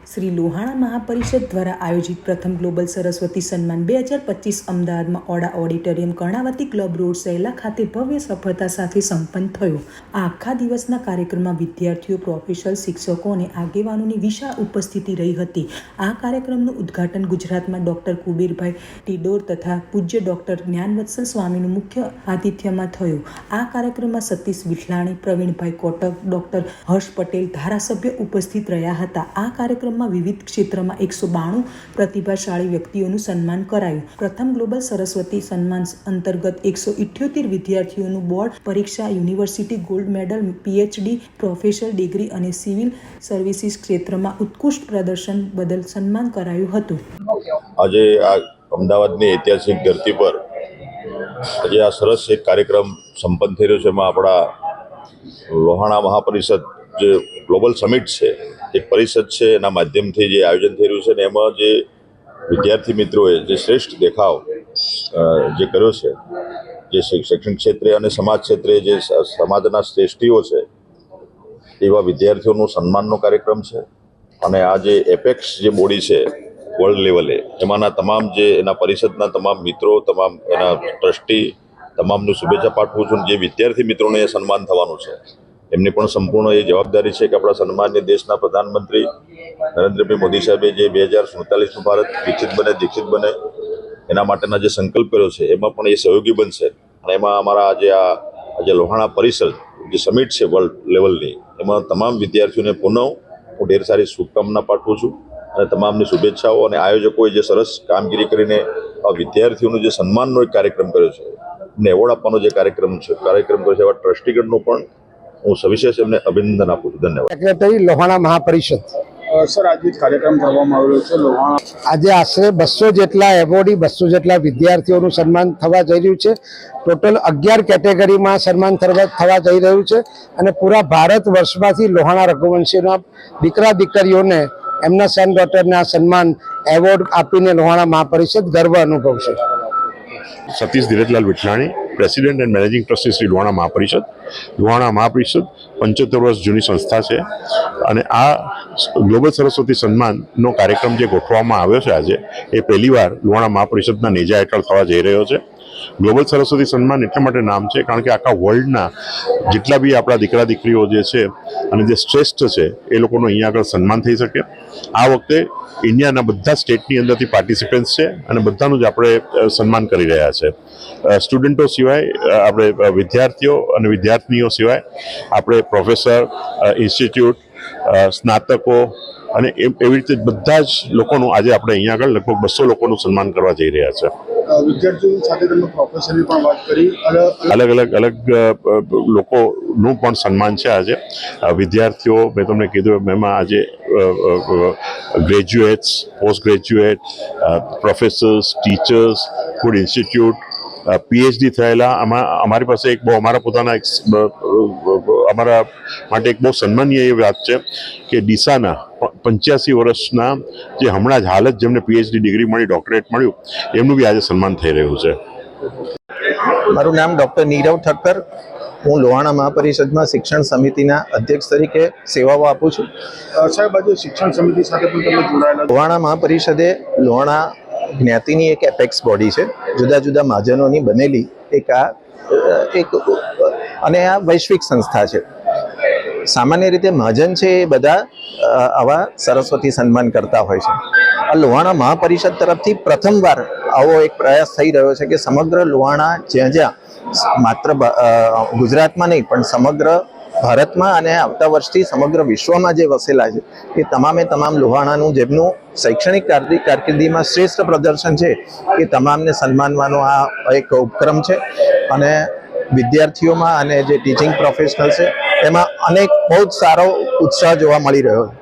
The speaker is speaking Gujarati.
શ્રી લોહાણા મહાપરિષદ દ્વારા આયોજિત પ્રથમ ગ્લોબલ સરસ્વતી સન્માન 2025 અમદાવાદમાં ઓડા ઓડિટોરિયમ કર્ણાવતી ક્લબ રોડ સહેલા ખાતે ભવ્ય સફળતા સાથે સંપન્ન થયો. આ આખા દિવસના કાર્યક્રમમાં વિદ્યાર્થીઓ, પ્રોફેસર, શિક્ષકો અને આગેવાનોની વિશાળ ઉપસ્થિતિ રહી હતી. આ કાર્યક્રમનું ઉદ્ઘાટન ગુજરાતમાં ડોક્ટર કુબેરભાઈ ટિડોર તથા પૂજ્ય ડોક્ટર જ્ઞાનવત્સલ સ્વામીનું મુખ્ય આતિથ્યમાં થયું. આ કાર્યક્રમમાં સતીશ વિઠલાણી, પ્રવીણભાઈ કોટક, ડોક્ટર હર્ષ પટેલ ધારાસભ્ય ઉપસ્થિત રહ્યા હતા. આ કાર્યક્રમમાં વિવિધ ક્ષેત્રમાં 192 પ્રતિભાશાળી વ્યક્તિઓનું સન્માન કરાયું. પ્રથમ ગ્લોબલ સરસ્વતી સન્માન અંતર્ગત 178 વિદ્યાર્થીઓનું બોર્ડ પરીક્ષા, university gold medal, PhD, professor degree અને સિવિલ સર્વિસીસ ક્ષેત્રમાં ઉત્કૃષ્ટ પ્રદર્શન બદલ સન્માન કરાયું હતું. આજે આ અમદાવાદની ઐતિહાસિક ધરતી પર આજે આ સરસ એક કાર્યક્રમ સંપન્ન થઈ રહ્યો છે. એમાં આપણા લોહાણા મહાપરિષદ જે ગ્લોબલ સમિટ છે, એક પરિષદ છે, એના માધ્યમથી જે આયોજન થઈ રહ્યું છે ને એમાં જે વિદ્યાર્થી મિત્રોએ જે શ્રેષ્ઠ દેખાવ જે કર્યો છે, જે શૈક્ષણિક ક્ષેત્રે અને સમાજ ક્ષેત્રે જે સમાજના શ્રેષ્ઠીઓ છે એવા વિદ્યાર્થીઓનું સન્માનનો કાર્યક્રમ છે. અને આ જે એપેક્સ જે બોડી છે વર્લ્ડ લેવલે, એમાંના તમામ જે એના પરિષદના તમામ મિત્રો, તમામ એના ટ્રસ્ટી, તમામને શુભેચ્છા પાઠવું છું. જે વિદ્યાર્થી મિત્રોને એ સન્માન થવાનું છે એમની પણ સંપૂર્ણ એ જવાબદારી છે કે આપણા સન્માનીય દેશના પ્રધાનમંત્રી નરેન્દ્રભાઈ મોદી સાહેબે જે 2047નું ભારત વિકસિત બને, દીક્ષિત બને એના માટેના જે સંકલ્પ કર્યો છે એમાં પણ એ સહયોગી બનશે. અને એમાં અમારા આજે લોહાણા પરિષદ જે સમિટ છે વર્લ્ડ લેવલની, એમાં તમામ વિદ્યાર્થીઓને પુનઃ હું ઢેર સારી શુભકામના પાઠવું છું અને તમામની શુભેચ્છાઓ. અને આયોજકોએ જે સરસ કામગીરી કરીને આ વિદ્યાર્થીઓનો જે સન્માનનો એક કાર્યક્રમ કર્યો છે, એમને એવોર્ડ આપવાનો જે કાર્યક્રમ કર્યો છે, એવા ટ્રસ્ટીગણનું પણ હું સવિશેષ એમને અભિનંદન આપું છું. ધન્યવાદ. સેક્રેટરી લોહાણા મહાપરિષદ. સર, આજે કાર્યક્રમ કરવામાં આવ્યો છે લોહાણા. આજે આશરે 200 જેટલા એવોર્ડી, 200 જેટલા વિદ્યાર્થીઓનું સન્માન થવા જઈ રહ્યું છે. ટોટલ 11 કેટેગરીમાં સન્માન થવા જઈ રહ્યું છે. અને પૂરા ભારત વર્ષમાંથી લોહાણા રઘુવંશીના દીકરા દીકરીઓને એમના સન ડોટરને આ સન્માન એવોર્ડ આપીને લોહાણા મહાપરિષદ ગર્વ અનુભવશે. Satish Dhirajlal Vithlani, president and managing trustee Shri Lohana Mahaparishad. Lohana Mahaparishad 75 વર્ષ જૂની સંસ્થા છે અને આ ગ્લોબલ સરસ્વતી સન્માનનો કાર્યક્રમ જે ગોઠવવામાં આવ્યો છે આજે, એ પહેલીવાર લોહાણા મહાપરિષદના નેજા હેઠળ થવા જઈ રહ્યો છે. ગ્લોબલ સરસ્વતી સન્માન એટલા માટે નામ છે કારણ કે આખા વર્લ્ડના જેટલા બી આપણા દીકરા દીકરીઓ જે છે અને જે શ્રેષ્ઠ છે એ લોકોનું અહીંયા આગળ સન્માન થઈ શકે. આ વખતે ઇન્ડિયાના બધા સ્ટેટની અંદરથી પાર્ટિસિપન્ટ્સ છે અને બધાનું જ આપણે સન્માન કરી રહ્યા છે. સ્ટુડન્ટો સિવાય આપણે વિદ્યાર્થીઓ અને વિદ્યાર્થીનીઓ સિવાય આપણે પ્રોફેસર, ઇન્સ્ટિટ્યૂટ, સ્નાતકો અને એવી રીતે બધા જ લોકોનું આજે આપણે અહીંયા આગળ લગભગ 200 લોકોનું સન્માન કરવા જઈ રહ્યા છે. વિદ્યાર્થીઓ સાથે તમે પ્રોફેસરની પણ વાત કરી. અલગ લોકોનું પણ સન્માન છે આજે. વિદ્યાર્થીઓ મેં તમને કીધું એમાં આજે graduates, post graduate, professors, teachers, food institute, PhD થયેલા. અમારી પાસે અમારા માટે એક બહુ સન્માનીય એ વાત છે કે ડીસાના 85 વર્ષના જે હમણાં જ હાલ જ જેમને PhD ડિગ્રી મળી, ડોક્ટરેટ મળ્યું, એમનું બી આજે સન્માન થઈ રહ્યું છે. મારું નામ ડૉક્ટર નીરવ ઠક્કર. હું લોહાણા મહાપરિષદમાં શિક્ષણ સમિતિના અધ્યક્ષ તરીકે સેવાઓ આપું છું. સાહેબ, આજે શિક્ષણ સમિતિ સાથે પણ તમે જોડાયેલા. લોહાણા મહાપરિષદે લોહાણા જ્ઞાતિની એક એપેક્સ બોડી છે, જુદા જુદા મહાજનોની બનેલી એક અને આ વૈશ્વિક સંસ્થા છે. સામાન્ય રીતે મહાજન છે એ બધા આવા સરસ્વતી સન્માન કરતા હોય છે. આ લોહાણા મહાપરિષદ તરફથી પ્રથમવાર આવો એક પ્રયાસ થઈ રહ્યો છે કે સમગ્ર લોહાણા જ્યાં માત્ર ગુજરાતમાં નહીં પણ સમગ્ર ભારતમાં અને આવતા વર્ષથી સમગ્ર વિશ્વમાં જે વસેલા છે એ તમામે તમામ લોહાણાનું જેમનું શૈક્ષણિક કારકિર્દીમાં શ્રેષ્ઠ પ્રદર્શન છે એ તમામને સન્માનવાનો આ એક ઉપક્રમ છે. અને વિદ્યાર્થીઓમાં અને જે ટીચિંગ પ્રોફેશનલ છે એમાં બહુ જ સારો ઉત્સાહ જોવા મળી રહ્યો છે.